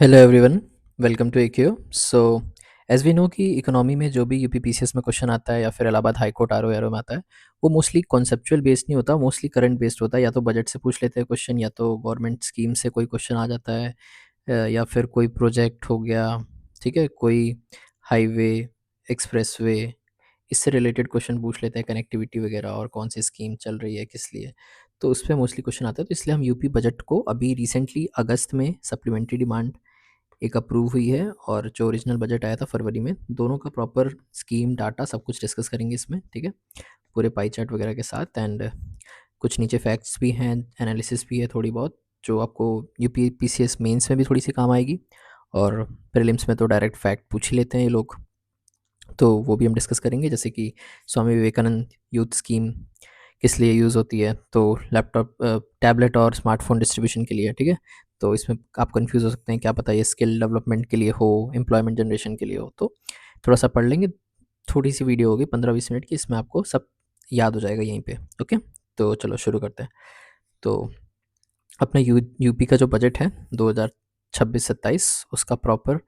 Hello everyone, welcome to AQ. So as we know कि economy में जो भी यूपीपीसीएस में क्वेश्चन आता है या फिर इलाहाबाद हाई कोर्ट आर में आता है, वो मोस्टली कॉन्सेप्चुअल बेस्ड नहीं होता, मोस्टली करंट बेस्ड होता है। या तो बजट से पूछ लेते हैं क्वेश्चन, या तो गवर्नमेंट स्कीम से कोई क्वेश्चन आ जाता है, या फिर कोई प्रोजेक्ट हो गया, ठीक है, कोई हाईवे, एक्सप्रेसवे, इससे रिलेटेड क्वेश्चन पूछ लेते हैं, कनेक्टिविटी वगैरह और कौन सी स्कीम चल रही है किस लिए। तो उस पर मोस्टली क्वेश्चन आता है। तो इसलिए हम यूपी बजट को अभी रिसेंटली अगस्त में सप्लीमेंट्री डिमांड एक अप्रूव हुई है, और जो ओरिजिनल बजट आया था फरवरी में, दोनों का प्रॉपर स्कीम डाटा सब कुछ डिस्कस करेंगे इसमें, ठीक है, पूरे पाई चार्ट वगैरह के साथ। एंड कुछ नीचे फैक्ट्स भी हैं, एनालिसिस भी है थोड़ी बहुत, जो आपको यूपी पीसीएस मेंस में भी थोड़ी सी काम आएगी, और प्रीलिम्स में तो डायरेक्ट फैक्ट पूछ ही लेते हैं ये लोग। तो वो भी हम डिस्कस करेंगे, जैसे कि स्वामी विवेकानंद यूथ स्कीम किस लिए यूज़ होती है, तो लैपटॉप, टैबलेट और स्मार्टफोन डिस्ट्रीब्यूशन के लिए, ठीक है। तो इसमें आप कंफ्यूज हो सकते हैं, क्या पता ये स्किल डेवलपमेंट के लिए हो, एम्प्लॉयमेंट जनरेशन के लिए हो। तो थोड़ा सा पढ़ लेंगे, थोड़ी सी वीडियो होगी 15-20 मिनट की, इसमें आपको सब याद हो जाएगा यहीं पे। ओके, तो चलो शुरू करते हैं। तो अपना यूपी का जो बजट है 2026-27, उसका प्रॉपर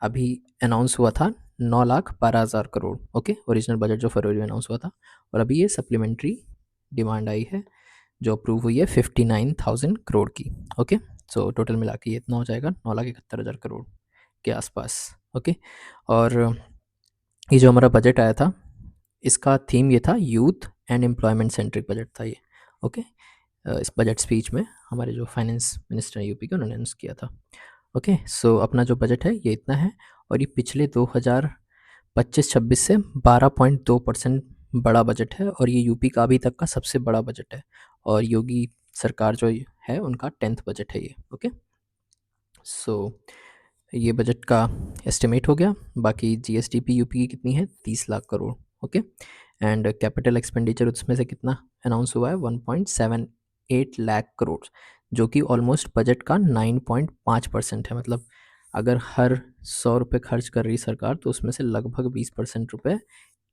अभी अनाउंस हुआ था 9,12,000 करोड़। ओके, ओरिजिनल बजट जो फरवरी में अनाउंस हुआ था, और अभी ये सप्लीमेंट्री डिमांड आई है जो अप्रूव हुई है 59,000 करोड़ की। ओके, सो टोटल मिला के ये इतना हो जाएगा 9,71,000 करोड़ के आसपास। ओके, और ये जो हमारा बजट आया था, इसका थीम ये था, youth and employment centric budget था ये। ओके, इस बजट स्पीच में हमारे जो फाइनेंस मिनिस्टर हैं यूपी के, उन्होंने अनाउंस किया था। ओके, सो अपना जो बजट है ये इतना है, और ये पिछले 2025-26 से 12.2% बड़ा बजट है, और ये यूपी का अभी तक का सबसे बड़ा बजट है, और योगी सरकार जो है उनका 10th बजट है ये। ओके, सो ये बजट का एस्टिमेट हो गया। बाकी जीएसडीपी यूपी की कितनी है, 30 lakh crore. Okay, and capital expenditure उसमें से कितना अनाउंस हुआ है, 1.78 लाख करोड़, जो कि ऑलमोस्ट बजट का 9.5% है। मतलब अगर हर 100 रुपये खर्च कर रही सरकार, तो उसमें से लगभग 20% रुपये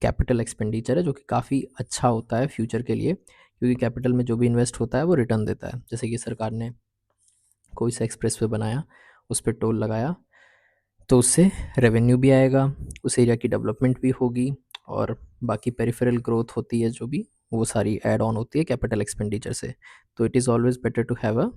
कैपिटल एक्सपेंडिचर है, जो कि काफ़ी अच्छा होता है फ्यूचर के लिए, क्योंकि कैपिटल में जो भी इन्वेस्ट होता है वो रिटर्न देता है। जैसे कि सरकार ने कोई सा एक्सप्रेस वे बनाया, उस पर टोल लगाया, तो उससे रेवेन्यू भी आएगा, उस एरिया की डेवलपमेंट भी होगी, और बाकी पेरिफेरल ग्रोथ होती है जो भी, वो सारी ऐड ऑन होती है कैपिटल एक्सपेंडिचर से। तो it is always better to have a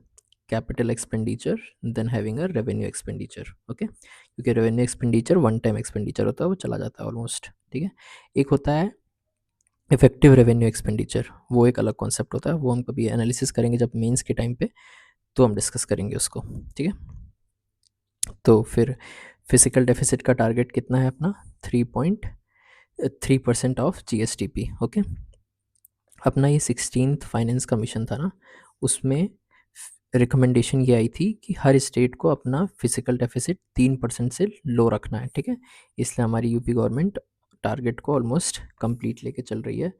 capital expenditure than having a revenue expenditure. Okay, क्योंकि revenue expenditure one time expenditure होता है, वो चला जाता है ऑलमोस्ट, ठीक है। एक होता है इफेक्टिव रेवेन्यू एक्सपेंडिचर, वो एक अलग कॉन्सेप्ट होता है, वो हम कभी एनालिसिस करेंगे जब मेंस के टाइम पे, तो हम डिस्कस करेंगे उसको, ठीक है। तो फिर फिजिकल डेफिसिट का टारगेट कितना है अपना, 3.3% ऑफ जीएसडीपी। ओके, अपना ये 16th फाइनेंस कमीशन था ना, उसमें रिकमेंडेशन ये आई थी कि हर स्टेट को अपना फिजिकल डेफिसिट 3% से लो रखना है, ठीक है। इसलिए हमारी यूपी गवर्नमेंट टारगेट को ऑलमोस्ट कंप्लीट लेके चल रही है।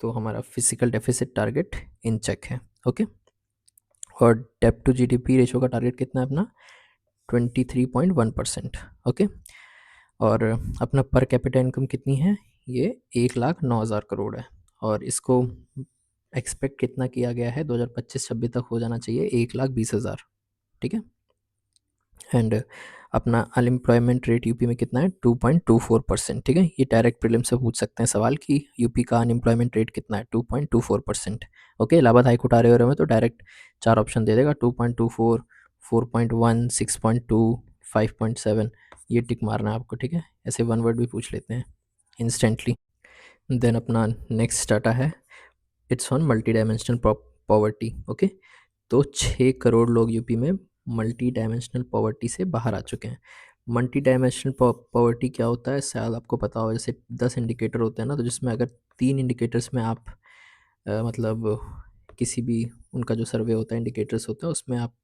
तो हमारा फिजिकल डेफिसिट टारगेट इन चेक है। ओके, और डेप्ट टू जीडीपी रेशो का टारगेट कितना है अपना, 23.1%। ओके, और अपना पर कैपिटा इनकम कितनी है, ये 1,09,000 करोड़ है, और इसको एक्सपेक्ट कितना किया गया है, 2025-26 तक हो जाना चाहिए 1,20,000, ठीक है। एंड अपना अनएम्प्लॉयमेंट रेट यूपी में कितना है, 2.24%, ठीक है। ये डायरेक्ट प्रीलिम से पूछ सकते हैं सवाल कि यूपी का अनएम्प्लॉयमेंट रेट कितना है, 2.24%। ओके, इलाहाबाद हाई कोर्ट आ रहे में तो डायरेक्ट 4 ऑप्शन दे देगा, 2.24, 4.1, 6.2, 5.7, ये टिक मारना है आपको, ठीक है। ऐसे वन वर्ड भी पूछ लेते हैं इंस्टेंटली। देन अपना नेक्स्ट डाटा है, it's on multi dimensional poverty. Okay, तो 6 करोड़ लोग यूपी में मल्टी डायमेंशनल पॉवर्टी से बाहर आ चुके हैं। मल्टी डायमेंशनल पॉवर्टी क्या होता है, शायद आपको पता हो, जैसे 10 इंडिकेटर होते हैं ना, तो जिसमें अगर 3 इंडिकेटर्स में आप मतलब किसी भी उनका जो सर्वे होता है, इंडिकेटर्स होते हैं, उसमें आप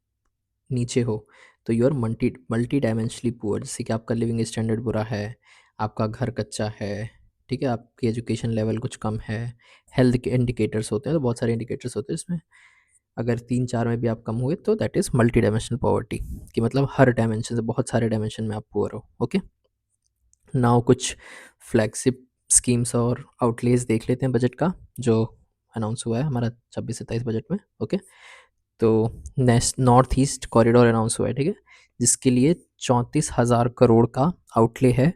नीचे हो, तो you are multi multi dimensionally poor. जैसे कि आपका लिविंग स्टैंडर्ड बुरा है, आपका घर कच्चा है, ठीक है, आपकी एजुकेशन लेवल कुछ कम है, हेल्थ के इंडिकेटर्स होते हैं, तो बहुत सारे इंडिकेटर्स होते हैं इसमें, अगर 3-4 में भी आप कम हुए तो that is multi dimensional poverty, कि मतलब हर डायमेंशन से, बहुत सारे डायमेंशन में आप पुअर हो। ओके, नाउ कुछ फ्लैगशिप स्कीम्स और आउटलेज देख लेते हैं बजट का, जो अनाउंस हुआ है हमारा 26-27 बजट में। ओके, तो नॉर्थ ईस्ट कॉरिडोर अनाउंस हुआ है, ठीक है, जिसके लिए 34,000 करोड़ का आउटले है।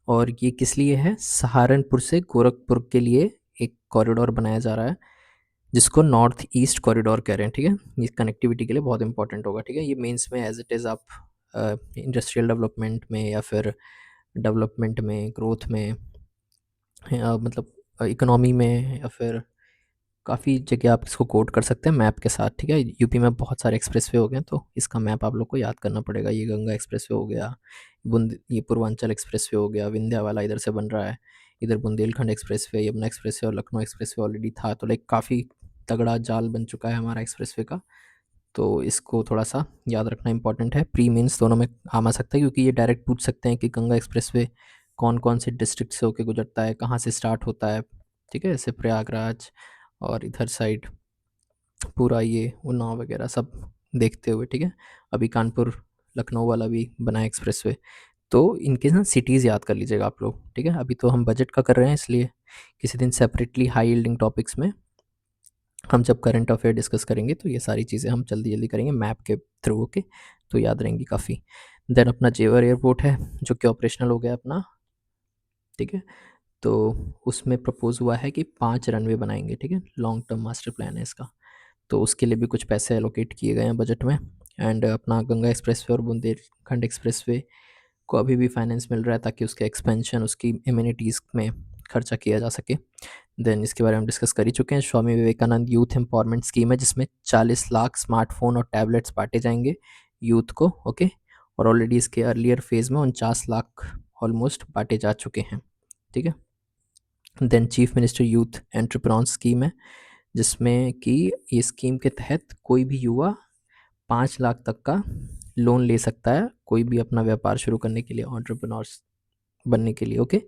और ये किस लिए है? सहारनपुर से गोरखपुर के लिए एक कॉरिडोर बनाया जा रहा है, जिसको नॉर्थ ईस्ट कॉरिडोर कह रहे हैं, ठीक है। ये कनेक्टिविटी के लिए बहुत इंपॉर्टेंट होगा, ठीक है। ये मेंस में एज इट इज़ आप इंडस्ट्रियल डेवलपमेंट में या फिर डेवलपमेंट में, ग्रोथ में, मतलब इकोनॉमी में, या फिर काफ़ी जगह आप इसको कोड कर सकते हैं मैप के साथ, ठीक है। यूपी में बहुत सारे एक्सप्रेसवे हो गए हैं, तो इसका मैप आप लोग को याद करना पड़ेगा। ये गंगा एक्सप्रेसवे हो गया, ये पूर्वांचल एक्सप्रेसवे हो गया, विंध्या वाला इधर से बन रहा है, इधर बुंदेलखंड एक्सप्रेसवे, यमुना एक्सप्रेसवे और लखनऊ एक्सप्रेसवे ऑलरेडी था, तो लाइक काफ़ी तगड़ा जाल बन चुका है हमारा एक्सप्रेसवे का। तो इसको थोड़ा सा याद रखना इंपॉर्टेंट है, प्री मीन्स दोनों में काम आ सकता है, क्योंकि ये डायरेक्ट पूछ सकते हैं कि गंगा एक्सप्रेसवे कौन कौन से डिस्ट्रिक्ट से होकर गुजरता है, कहाँ से स्टार्ट होता है, ठीक है, जैसे प्रयागराज और इधर साइड पूरा ये उन्नाव वगैरह सब देखते हुए, ठीक है। अभी कानपुर लखनऊ वाला भी बना है एक्सप्रेसवे, तो इनके ना सिटीज़ याद कर लीजिएगा आप लोग, ठीक है। अभी तो हम बजट का कर रहे हैं, इसलिए किसी दिन सेपरेटली हाई यील्डिंग टॉपिक्स में हम जब करंट अफेयर डिस्कस करेंगे तो ये सारी चीज़ें हम जल्दी जल्दी करेंगे मैप के थ्रू, ओके, तो याद रहेंगी काफ़ी। देन अपना जेवर एयरपोर्ट है, जो कि ऑपरेशनल हो गया अपना, ठीक है। तो उसमें प्रपोज हुआ है कि 5 रनवे बनाएंगे, ठीक है, लॉन्ग टर्म मास्टर प्लान है इसका। तो उसके लिए भी कुछ पैसे एलोकेट किए गए हैं बजट में। एंड अपना गंगा एक्सप्रेसवे और बुंदेलखंड एक्सप्रेसवे को अभी भी फाइनेंस मिल रहा है, ताकि उसके एक्सपेंशन, उसकी एमिनिटीज़ में खर्चा किया जा सके। देन इसके बारे में हम डिस्कस कर ही चुके हैं। Swami Vivekananda youth empowerment scheme है, जिसमें 40 लाख स्मार्टफोन और टैबलेट्स बांटे जाएंगे यूथ को, ओके। और ऑलरेडी इसके अर्लियर फेज़ में 49 लाख ऑलमोस्ट बांटे जा चुके हैं, ठीक है। Then chief minister youth entrepreneur scheme है, जिसमें कि ये स्कीम के तहत कोई भी युवा 5 लाख तक का लोन ले सकता है, कोई भी अपना व्यापार शुरू करने के लिए, एंटरप्रेन्योर्स बनने के लिए, ओके।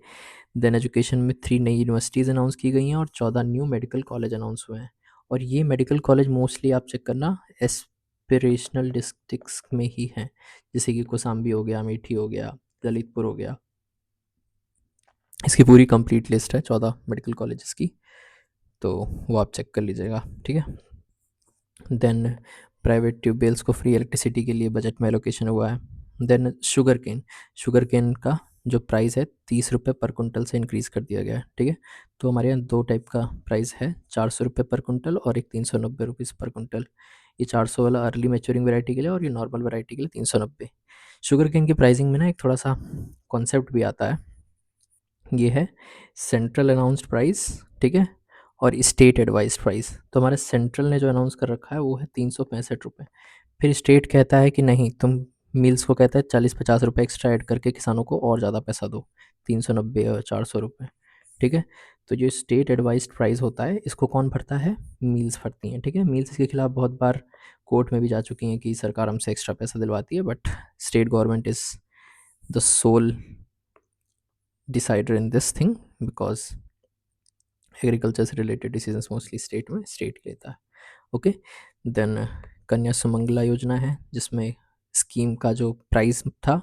देन एजुकेशन में 3 नई यूनिवर्सिटीज़ अनाउंस की गई हैं और 14 न्यू मेडिकल कॉलेज अनाउंस हुए हैं। और ये मेडिकल कॉलेज मोस्टली आप चेक करना एस्पिरेशनल डिस्ट्रिक्ट्स में ही हैं, जैसे कि कौशाम्बी हो गया, अमेठी हो गया, ललितपुर हो गया। इसकी पूरी कंप्लीट लिस्ट है 14 मेडिकल कॉलेजेस की, तो वो आप चेक कर लीजिएगा, ठीक है। देन प्राइवेट ट्यूबवेल्स को फ्री इलेक्ट्रिसिटी के लिए बजट में एलोकेशन हुआ है। देन शुगर केन का जो प्राइस है 30 रुपये पर कुंटल से इंक्रीज़ कर दिया गया है, ठीक है। तो हमारे यहाँ 2 टाइप का प्राइस है, 400 रुपये पर कुंटल और एक 390 रुपीज़ पर कुंटल। ये 400 वाला अर्ली मैच्योरिंग वैरायटी के लिए और ये नॉर्मल वैरायटी के लिए 390। शुगर केन की प्राइसिंग में ना एक थोड़ा सा कॉन्सेप्ट भी आता है, ये है सेंट्रल अनाउंस्ड प्राइस, ठीक है, और स्टेट एडवाइज प्राइस। तो हमारे सेंट्रल ने जो अनाउंस कर रखा है वो है 365 रुपये। फिर स्टेट कहता है कि नहीं, तुम मिल्स को कहता है 40-50 रुपये एक्स्ट्रा ऐड करके किसानों को और ज़्यादा पैसा दो, 390 और 400 रुपये, ठीक है। तो जो स्टेट एडवाइज प्राइस होता है, इसको कौन भरता है? मिल्स भरती हैं, ठीक है। मिल्स इसके खिलाफ बहुत बार कोर्ट में भी जा चुकी हैं कि सरकार हमसे एक्स्ट्रा पैसा दिलवाती है, but state government is the sole decider in this thing, because agriculture से रिलेटेड डिसीजंस मोस्टली स्टेट में स्टेट लेता है, ओके। देन कन्या सुमंगला योजना है, जिसमें स्कीम का जो प्राइस था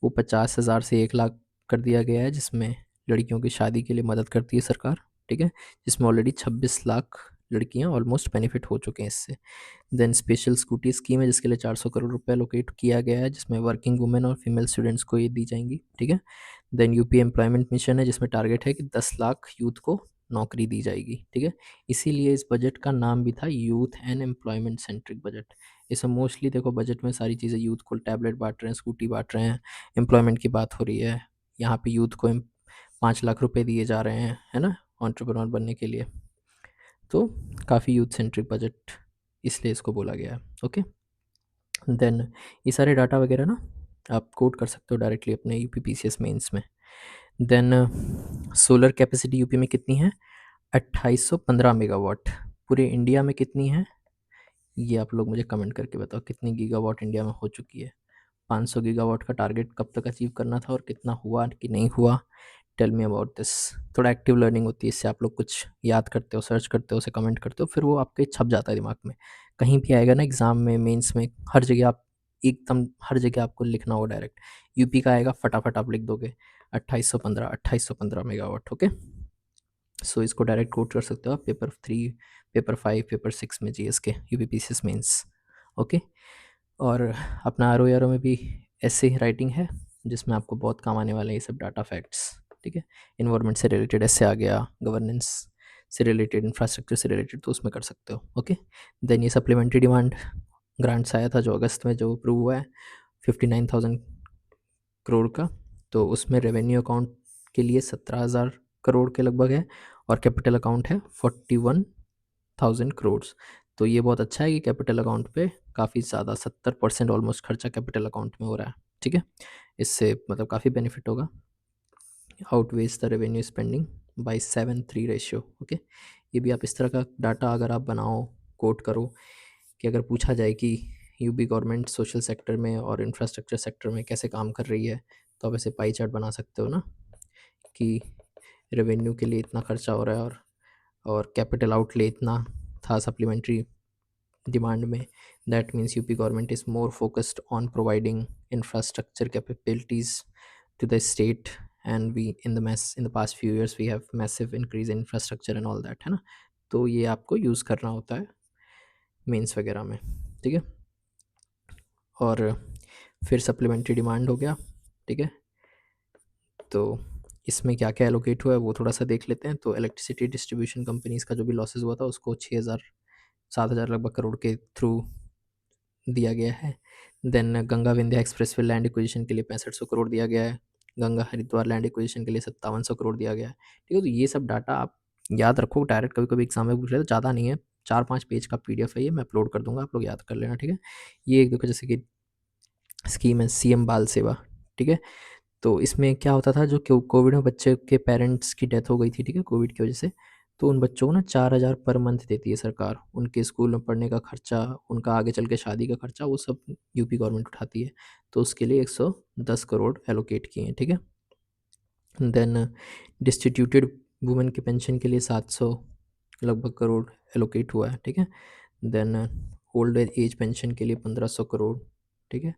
वो 50,000 से 1 लाख कर दिया गया है, जिसमें लड़कियों की शादी के लिए मदद करती है सरकार, ठीक है। जिसमें ऑलरेडी 26 लाख लड़कियां ऑलमोस्ट बेनिफिट हो चुके हैं इससे। देन स्पेशल स्कूटी स्कीम है, जिसके लिए 400 करोड़ रुपए लोकेट किया गया है, जिसमें वर्किंग वुमेन और फीमेल स्टूडेंट्स को ये दी जाएंगी, ठीक है। देन यूपी एम्प्लॉयमेंट मिशन है, जिसमें टारगेट है कि 10 लाख यूथ को नौकरी दी जाएगी, ठीक है। इसीलिए इस बजट का नाम भी था youth and employment centric budget. इसमें मोस्टली देखो बजट में सारी चीज़ें, यूथ को टैबलेट बांट रहे हैं, स्कूटी बांट रहे हैं, एम्प्लॉयमेंट की बात हो रही है, यहाँ पे यूथ को 5 लाख रुपए दिए जा रहे हैं, है ना, एंटरप्रेन्योर बनने के लिए। तो काफ़ी यूथ सेंट्रिक बजट इसलिए इसको बोला गया है, ओके। देन ये सारे डाटा वगैरह ना आप कोड कर सकते हो डायरेक्टली अपने यूपी पीसीएस मेंस में। देन सोलर कैपेसिटी यूपी में कितनी है? 2815 मेगावाट। पूरे इंडिया में कितनी है ये आप लोग मुझे कमेंट करके बताओ, कितनी गीगावाट इंडिया में हो चुकी है? 500 गीगावाट का टारगेट कब तक अचीव करना था और कितना हुआ कि नहीं हुआ? Tell me about this. थोड़ा एक्टिव लर्निंग होती है, इससे आप लोग कुछ याद करते हो, सर्च करते हो, उसे कमेंट करते हो, फिर वो आपके छप जाता है दिमाग में। कहीं भी आएगा ना एग्जाम में, मेंस में, हर जगह आप एकदम हर जगह आपको लिखना होगा डायरेक्ट। यूपी का आएगा फटाफट आप लिख दोगे 2815 मेगावाट, ओके। सो इसको डायरेक्ट कोट कर सकते हो आप पेपर 3, पेपर 5, पेपर 6 में जीएस के यूपी पीसीएस मेंस, ओके। और अपना आर ओ में भी ऐसे राइटिंग है जिसमें आपको बहुत काम आने वाले हैं ये सब डाटा फैक्ट्स, ठीक है। इन्वायरमेंट से रिलेटेड ऐसे आ गया, गवर्नेंस से रिलेटेड, इंफ्रास्ट्रक्चर से रिलेटेड, तो उसमें कर सकते हो। ओके। देन ये सप्लीमेंट्री डिमांड ग्रांट्स आया था जो अगस्त में जो अप्रूव हुआ है 59,000 करोड़ का, तो उसमें रेवेन्यू अकाउंट के लिए 17,000 करोड़ के लगभग है और कैपिटल अकाउंट है 41,000 करोड़। तो ये बहुत अच्छा है कि कैपिटल अकाउंट पे काफ़ी ज़्यादा 70% ऑलमोस्ट खर्चा कैपिटल अकाउंट में हो रहा है, ठीक है। इससे मतलब काफ़ी बेनिफिट होगा। Outweighs the revenue spending by 7:3 ratio. Okay. ये भी आप इस तरह का डाटा अगर आप बनाओ, कोट करो कि अगर पूछा जाए कि यूपी गवर्नमेंट सोशल सेक्टर में और इंफ्रास्ट्रक्चर सेक्टर में कैसे काम कर रही है, तो आप ऐसे पाई चार्ट बना सकते हो ना कि रेवेन्यू के लिए इतना खर्चा हो रहा है और कैपिटल आउटले इतना था सप्लीमेंट्री डिमांड में। That means UP government is more focused on providing infrastructure capabilities to the state, and we in the past few years we have massive increase in infrastructure and all that, है ना। तो ये आपको use करना होता है mains वगैरह में, ठीक है। और फिर सप्लीमेंट्री डिमांड हो गया, ठीक है। तो इसमें क्या क्या एलोकेट हुआ है वो थोड़ा सा देख लेते हैं। तो इलेक्ट्रिसिटी डिस्ट्रीब्यूशन कंपनीज का जो भी लॉसेज हुआ था उसको 6,000 7,000 लगभग करोड़ के थ्रू दिया गया है। Then Ganga Vindhya expressway land acquisition के लिए 6500 करोड़ दिया गया है। गंगा हरिद्वार लैंड एक्विजिशन के लिए 5700 करोड़ दिया गया है, ठीक है। तो ये सब डाटा आप याद रखो, डायरेक्ट कभी कभी एग्जाम में पूछ रहे तो ज़्यादा नहीं है, 4-5 पेज का पीडीएफ है ये, मैं अपलोड कर दूंगा, आप लोग याद कर लेना, ठीक है। ये एक देखो जैसे कि स्कीम है सीएम बाल सेवा, ठीक है। तो इसमें क्या होता था, जो कोविड में बच्चे के पेरेंट्स की डेथ हो गई थी, ठीक है, कोविड की वजह से, तो उन बच्चों को ना 4,000 पर मंथ देती है सरकार, उनके स्कूल में पढ़ने का खर्चा, उनका आगे चल के शादी का खर्चा, वो सब यूपी गवर्नमेंट उठाती है। तो उसके लिए 110 करोड़ एलोकेट किए हैं, ठीक है। देन डिस्ट्रीब्यूटेड वुमेन के पेंशन के लिए 700 लगभग करोड़ एलोकेट हुआ है, ठीक है। देन ओल्ड एज पेंशन के लिए 1,500 करोड़, ठीक है।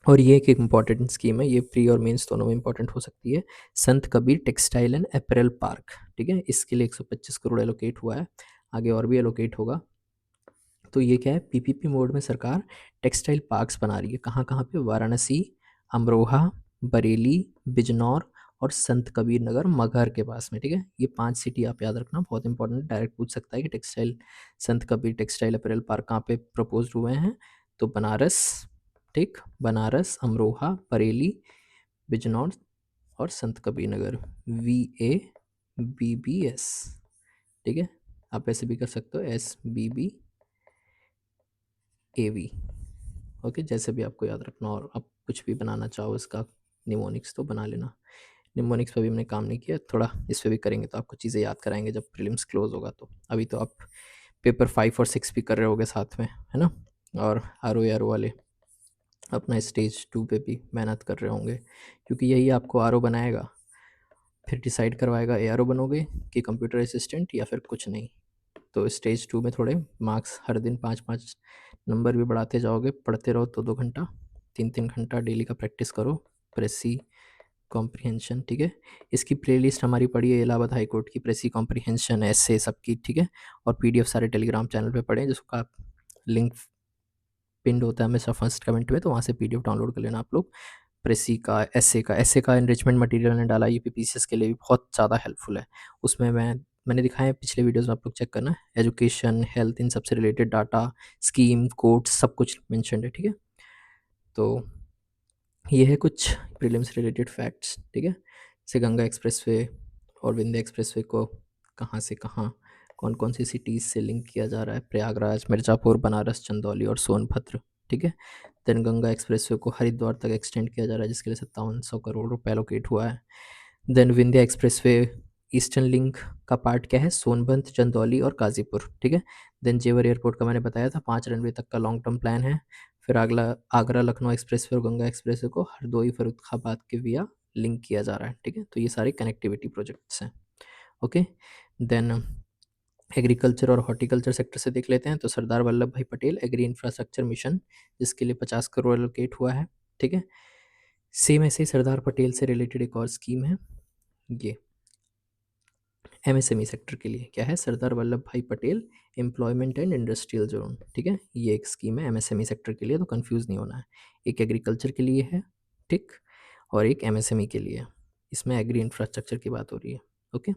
और ये एक इम्पॉर्टेंट स्कीम है, ये प्री और मेंस दोनों में इम्पॉर्टेंट हो सकती है। संत Kabir textile and apparel park, ठीक है, इसके लिए 125 करोड़ एलोकेट हुआ है, आगे और भी एलोकेट होगा। तो ये क्या है, पीपीपी मोड में सरकार टेक्सटाइल पार्क्स बना रही है, कहाँ कहाँ पे, वाराणसी, अमरोहा, बरेली, बिजनौर और संत कबीर नगर मगहर के पास में, ठीक है। ये 5 सिटी आप याद रखना, बहुत इंपॉर्टेंट, डायरेक्ट पूछ सकता है कि टेक्सटाइल संत कबीर टेक्सटाइल अपैरल पार्क कहाँ पे प्रपोज हुए हैं। तो बनारस, ठीक, बनारस, अमरोहा, बरेली, बिजनौर और संत कबीर नगर, VABBS, ठीक है। आप ऐसे भी कर सकते हो SBBAV, ओके, जैसे भी आपको याद रखना। और आप कुछ भी बनाना चाहो इसका निमोनिक्स तो बना लेना। निमोनिक्स पे भी हमने काम नहीं किया, थोड़ा इस पर भी करेंगे, तो आपको चीज़ें याद कराएंगे जब प्रीलिम्स क्लोज होगा। तो अभी तो आप पेपर 5 और 6 भी कर रहे होगे साथ में, है ना। और RO वाले अपना स्टेज 2 पे भी मेहनत कर रहे होंगे, क्योंकि यही आपको RO बनाएगा, फिर डिसाइड करवाएगा ARO बनोगे कि कंप्यूटर असिस्टेंट या फिर कुछ नहीं। तो स्टेज 2 में थोड़े मार्क्स हर दिन 5-5 नंबर भी बढ़ाते जाओगे, पढ़ते रहो तो 2 घंटा 3-3 घंटा डेली का प्रैक्टिस करो, प्रेसी कॉम्प्रिहेंशन, ठीक है। इसकी प्लेलिस्ट हमारी पड़ी है इलाहाबाद हाई कोर्ट की, प्रेसी कॉम्प्रिहेंशन ऐसे सबकी, ठीक है। और PDF सारे टेलीग्राम चैनल पे पढ़ें, जिसका लिंक पिंड होता है हमेशा फर्स्ट कमेंट में, तो वहाँ से PDF डाउनलोड कर लेना आप लोग। प्रेसी का ऐसे का एनरिचमेंट मटेरियल मैंने डाला UPPCS के लिए भी, बहुत ज़्यादा हेल्पफुल है। उसमें मैंने दिखाया है पिछले वीडियोस में, आप लोग चेक करना, एजुकेशन, हेल्थ, इन सबसे रिलेटेड डाटा, स्कीम, कोड्स, सब कुछ मेंशन्ड है, ठीक है। तो ये है कुछ प्रीलिम्स रिलेटेड फैक्ट्स, ठीक है। जैसे गंगा एक्सप्रेसवे और विंध्य एक्सप्रेसवे को कहाँ से कहाँ, कौन कौन सी सिटीज़ से लिंक किया जा रहा है, प्रयागराज, मिर्ज़ापुर, बनारस, चंदौली और सोनभद्र, ठीक है। देन गंगा एक्सप्रेसवे को हरिद्वार तक एक्सटेंड किया जा रहा है, जिसके लिए 5700 करोड़ रुपये एलोकेट हुआ है। Then Vindhya expressway eastern link का पार्ट क्या है, सोनभद्र, चंदौली और गाजीपुर, ठीक है। देन जेवर एयरपोर्ट का मैंने बताया था 5 रनवे तक का लॉन्ग टर्म प्लान है। फिर अगला आगरा लखनऊ एक्सप्रेसवे और गंगा एक्सप्रेसवे को हरदोई फरुखाबाद के विया लिंक किया जा रहा है, ठीक है। तो ये सारे कनेक्टिविटी प्रोजेक्ट्स हैं, ओके। देन एग्रीकल्चर और हॉर्टिकल्चर सेक्टर से देख लेते हैं, तो सरदार वल्लभ भाई पटेल एग्री इंफ्रास्ट्रक्चर मिशन, जिसके लिए 50 करोड़ एलोकेट हुआ है, ठीक है। सेम ऐसे ही सरदार पटेल से रिलेटेड एक और स्कीम है, ये एमएसएमई सेक्टर के लिए क्या है, सरदार वल्लभ भाई Patel employment and industrial zone, ठीक है, ये एक स्कीम है एमएसएमई सेक्टर के लिए, तो कंफ्यूज नहीं होना है। एक एग्रीकल्चर के लिए है, ठीक, और एक एमएसएमई के लिए। इसमें एग्री इंफ्रास्ट्रक्चर की बात हो रही है। Okay,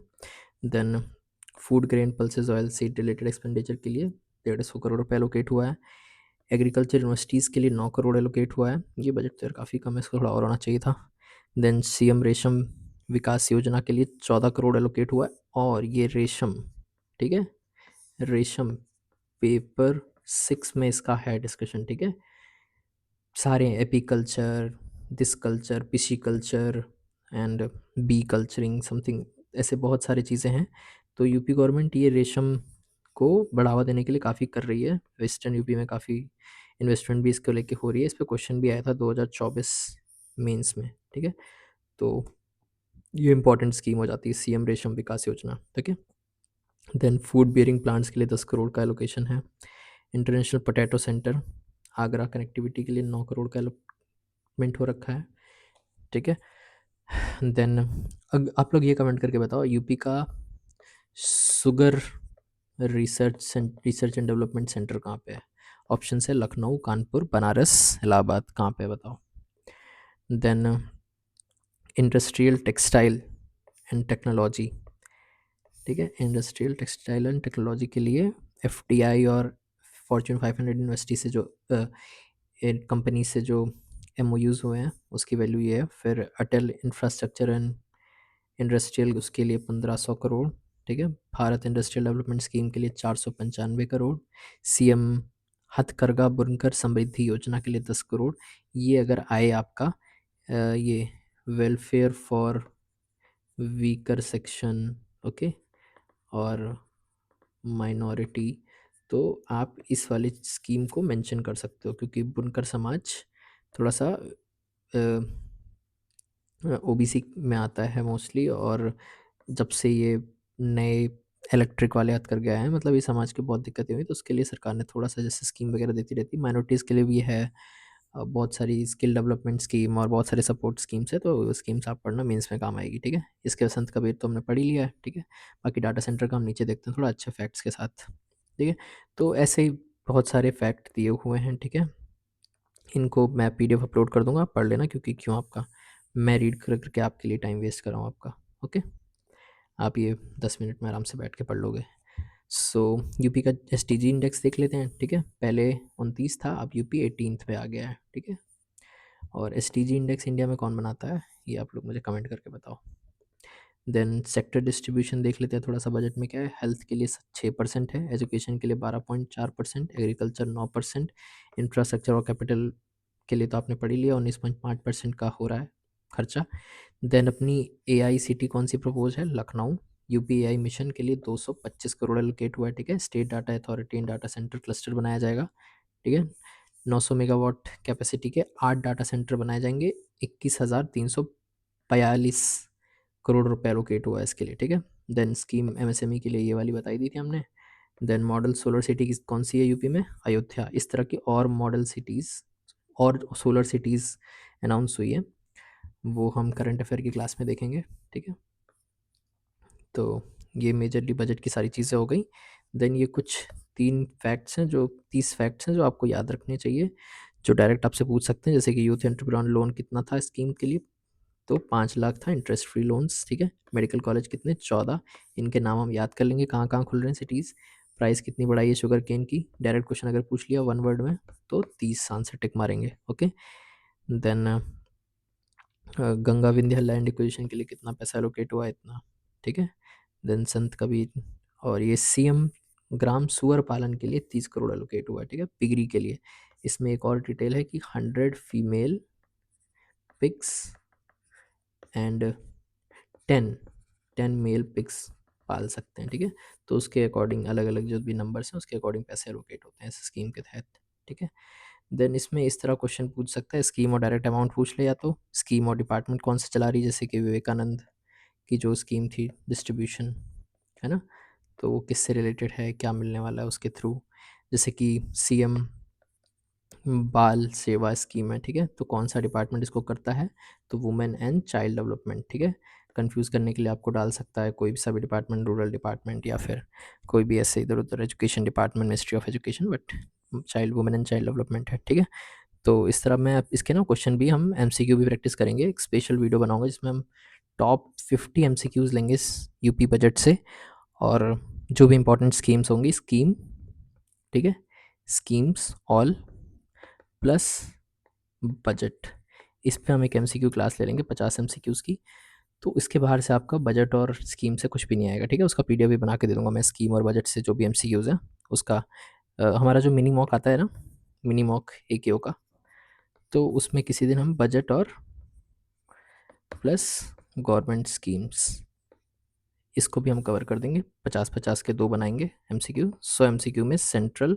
then food grain pulses oil seed related expenditure के लिए 150 करोड़ रुपये एलोकेट हुआ है। एग्रीकल्चर यूनिवर्सिटीज़ के लिए 9 करोड़ एलोकेट हुआ है। ये बजट तो यार काफ़ी कम है, इसको थोड़ा और होना चाहिए था। देन सीएम रेशम विकास योजना के लिए 14 करोड़ एलोकेट हुआ है। और ये रेशम, ठीक है, रेशम पेपर 6 में इसका है डिस्कशन, ठीक है। सारे apiculture, this culture, pisciculture and bee culturing something, ऐसे बहुत सारी चीज़ें हैं। तो यूपी गवर्नमेंट ये रेशम को बढ़ावा देने के लिए काफ़ी कर रही है। वेस्टर्न यूपी में काफ़ी इन्वेस्टमेंट भी इसको लेके हो रही है। इस पर क्वेश्चन भी आया था 2024 मेंस में, ठीक है। तो ये इंपॉर्टेंट स्कीम हो जाती है सीएम रेशम विकास योजना, ठीक है। देन फूड बियरिंग प्लांट्स के लिए 10 करोड़ का एलोकेशन है। International potato centre Agra connectivity के लिए 9 करोड़ का एलोटमेंट हो रखा है, ठीक है। देन आप लोग ये कमेंट करके बताओ, यूपी का sugar research and development centre कहाँ पे है। ऑप्शन है लखनऊ, कानपुर, बनारस, इलाहाबाद, कहाँ पे है बताओ। Then industrial textile and technology, ठीक है, इंडस्ट्रियल टेक्सटाइल एंड टेक्नोलॉजी के लिए एफटीआई और फॉर्च्यून 500 यूनिवर्सिटी से जो कंपनी से जो एमओयूज हुए हैं उसकी वैल्यू ये है। फिर अटल इंफ्रास्ट्रक्चर एंड इंडस्ट्रियल उसके लिए 1500 करोड़, ठीक है। भारत इंडस्ट्रियल डेवलपमेंट स्कीम के लिए 495 करोड़। सीएम हथकरघा बुनकर समृद्धि योजना के लिए 10 करोड़। ये अगर आए आपका ये welfare for weaker section, okay, और माइनॉरिटी, तो आप इस वाली स्कीम को मेंशन कर सकते हो, क्योंकि बुनकर समाज थोड़ा सा ओबीसी में आता है मोस्टली। और जब से ये नए इलेक्ट्रिक वाले हथ कर गया है, मतलब ये समाज की बहुत दिक्कतें हुई, तो उसके लिए सरकार ने थोड़ा सा जैसे स्कीम वगैरह देती रहती है। माइनॉरिटीज़ के लिए भी है बहुत सारी स्किल डेवलपमेंट स्कीम और बहुत सारे सपोर्ट स्कीम्स है, तो स्कीम्स आप पढ़ना, मेंस में काम आएगी, ठीक है। इसके बसंत कबीर तो हमने पढ़ ही लिया है, ठीक है। बाकी डाटा सेंटर का हम नीचे देखते हैं थोड़ा अच्छे फैक्ट्स के साथ, ठीक है। तो ऐसे ही बहुत सारे फैक्ट दिए हुए हैं, ठीक है। इनको मैं पीडीएफ अपलोड कर दूंगा, आप पढ़ लेना, क्योंकि क्यों आपका मैं रीड कर करके आपके लिए टाइम वेस्ट कर रहा हूँ आपका। ओके, आप ये 10 मिनट में आराम से बैठ के पढ़ लोगे। सो यूपी का एसटीजी इंडेक्स देख लेते हैं, ठीक है। पहले 29 था, अब यूपी 18th पे आ गया है, ठीक है। और एसटीजी इंडेक्स इंडिया में कौन बनाता है, ये आप लोग मुझे कमेंट करके बताओ। देन सेक्टर डिस्ट्रीब्यूशन देख लेते हैं थोड़ा सा, बजट में क्या है। हेल्थ के लिए 6% है, एजुकेशन के लिए 12.4%, एग्रीकल्चर 9%, इंफ्रास्ट्रक्चर और कैपिटल के लिए तो आपने पढ़ ही लिया, 19.5% का हो रहा है खर्चा। देन अपनी AICT कौन सी प्रपोज है, लखनऊ। यूपी AI मिशन के लिए 225 करोड़ एलोकेट हुआ है, ठीक है। State data authority and data centre cluster बनाया जाएगा, ठीक है। 900 मेगावाट कैपेसिटी के 8 डाटा सेंटर बनाए जाएंगे, 21,342 करोड़ रुपए एलोकेट हुआ है इसके लिए, ठीक है। देन स्कीम MSME के लिए ये वाली बताई दी थी हमने। देन मॉडल सोलर सिटी कौन सी है यूपी में, अयोध्या। इस तरह की और मॉडल सिटीज़ और सोलर सिटीज़ अनाउंस हुई है, वो हम करंट अफेयर की क्लास में देखेंगे, ठीक है। तो ये मेजरली बजट की सारी चीज़ें हो गई। देन ये कुछ 30 फैक्ट्स हैं जो आपको याद रखने चाहिए, जो डायरेक्ट आपसे पूछ सकते हैं। जैसे कि यूथ एंटरप्रेन्योर लोन कितना था स्कीम के लिए, तो 5 लाख था इंटरेस्ट फ्री लोन्स, ठीक है। मेडिकल कॉलेज कितने, 14। इनके नाम हम याद कर लेंगे कहाँ कहाँ खुल रहे हैं सिटीज़। प्राइस कितनी बढ़ाई है शुगर केन की, डायरेक्ट क्वेश्चन अगर पूछ लिया 1 वर्ड में तो 30 आंसर टिक मारेंगे, okay. Then Ganga Vindhya land acquisition के लिए कितना पैसा एलोकेट हुआ है, इतना, ठीक है। देन संत कबीर, और ये सीएम ग्राम सुअर पालन के लिए 30 करोड़ एलोकेट हुआ है, ठीक है, पिगरी के लिए। इसमें एक और डिटेल है कि 100 female pigs and 10 male pigs पाल सकते हैं, ठीक है। तो उसके अकॉर्डिंग अलग अलग जो भी नंबर्स हैं उसके अकॉर्डिंग पैसे एलोकेट होते हैं इस स्कीम के तहत, ठीक है। देन इसमें इस तरह क्वेश्चन पूछ सकता है, स्कीम और डायरेक्ट अमाउंट पूछ ले, या तो स्कीम और डिपार्टमेंट कौन सा चला रही है, जैसे कि विवेकानंद की जो स्कीम थी डिस्ट्रीब्यूशन, है ना, तो वो किससे रिलेटेड है, क्या मिलने वाला है उसके थ्रू। जैसे कि सीएम बाल सेवा स्कीम है, ठीक है, तो कौन सा डिपार्टमेंट इसको करता है, तो वुमेन एंड चाइल्ड डेवलपमेंट, ठीक है। कंफ्यूज करने के लिए आपको डाल सकता है कोई भी सा भी डिपार्टमेंट, रूरल डिपार्टमेंट या फिर कोई भी ऐसे इधर उधर education department, ministry of education, but child women and child development है, ठीक है। तो इस तरह मैं इसके ना क्वेश्चन भी हम एमसीक्यू भी प्रैक्टिस करेंगे। एक स्पेशल वीडियो बनाऊंगा जिसमें हम टॉप 50 एमसीक्यूज लेंगे इस यूपी बजट से, और जो भी इंपॉर्टेंट स्कीम्स होंगी, स्कीम, ठीक है, स्कीम्स ऑल प्लस बजट, इस पे हम एक एमसीक्यू क्लास ले लेंगे 50 एमसीक्यूज़ की। तो इसके बाहर से आपका बजट और स्कीम से कुछ भी नहीं आएगा, ठीक है। उसका पीडीएफ भी बना के दे दूंगा मैं, स्कीम और बजट से जो भी एमसीक्यूज़ है उसका। हमारा जो मिनी मॉक आता है ना, मिनी मॉक एकेओ का, तो उसमें किसी दिन हम बजट और प्लस गवर्नमेंट स्कीम्स, इसको भी हम कवर कर देंगे। 50-50 के दो बनाएंगे एमसीक्यू। 100 एमसीक्यू में central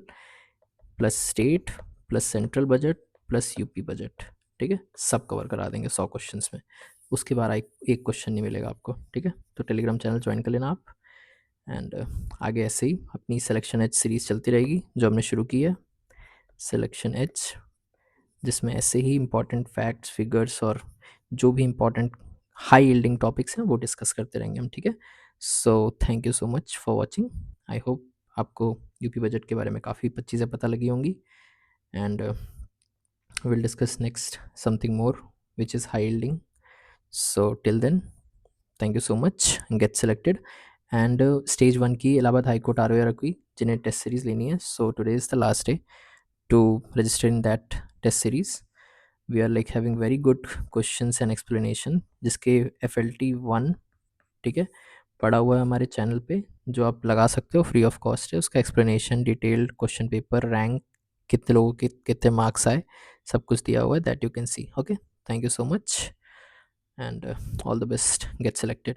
plus state plus central budget plus UP budget, ठीक है, सब कवर करा देंगे 100 क्वेश्चंस में। उसके बाद एक क्वेश्चन नहीं मिलेगा आपको, ठीक है। तो टेलीग्राम चैनल ज्वाइन कर लेना आप। एंड आगे ऐसे ही अपनी सिलेक्शन एच सीरीज़ चलती रहेगी जो हमने शुरू की है, सिलेक्शन एच, जिसमें ऐसे ही इंपॉर्टेंट फैक्ट्स, फिगर्स और जो भी इंपॉर्टेंट हाई यील्डिंग टॉपिक्स हैं वो डिस्कस करते रहेंगे हम, ठीक है। So thank you so much for watching. I hope आपको यूपी बजट के बारे में काफ़ी चीज़ें पता लगी होंगी, and we'll discuss next something more which is high yielding. So till then, thank you so much and get selected. And stage 1 की इलाहाबाद हाई कोर्ट आर की जिन्हें टेस्ट सीरीज लेनी है, so today is the last day to register in that test series. We are like having very good questions and explanation जिसके FLT 1, ठीक है, पड़ा हुआ है हमारे चैनल पे, जो आप लगा सकते हो, फ्री ऑफ कॉस्ट है। उसका explanation, detailed question paper, rank, कितने लोगों के कितने मार्क्स आए, सब कुछ दिया हुआ है, that you can see. Okay, thank you so much and all the best, get selected.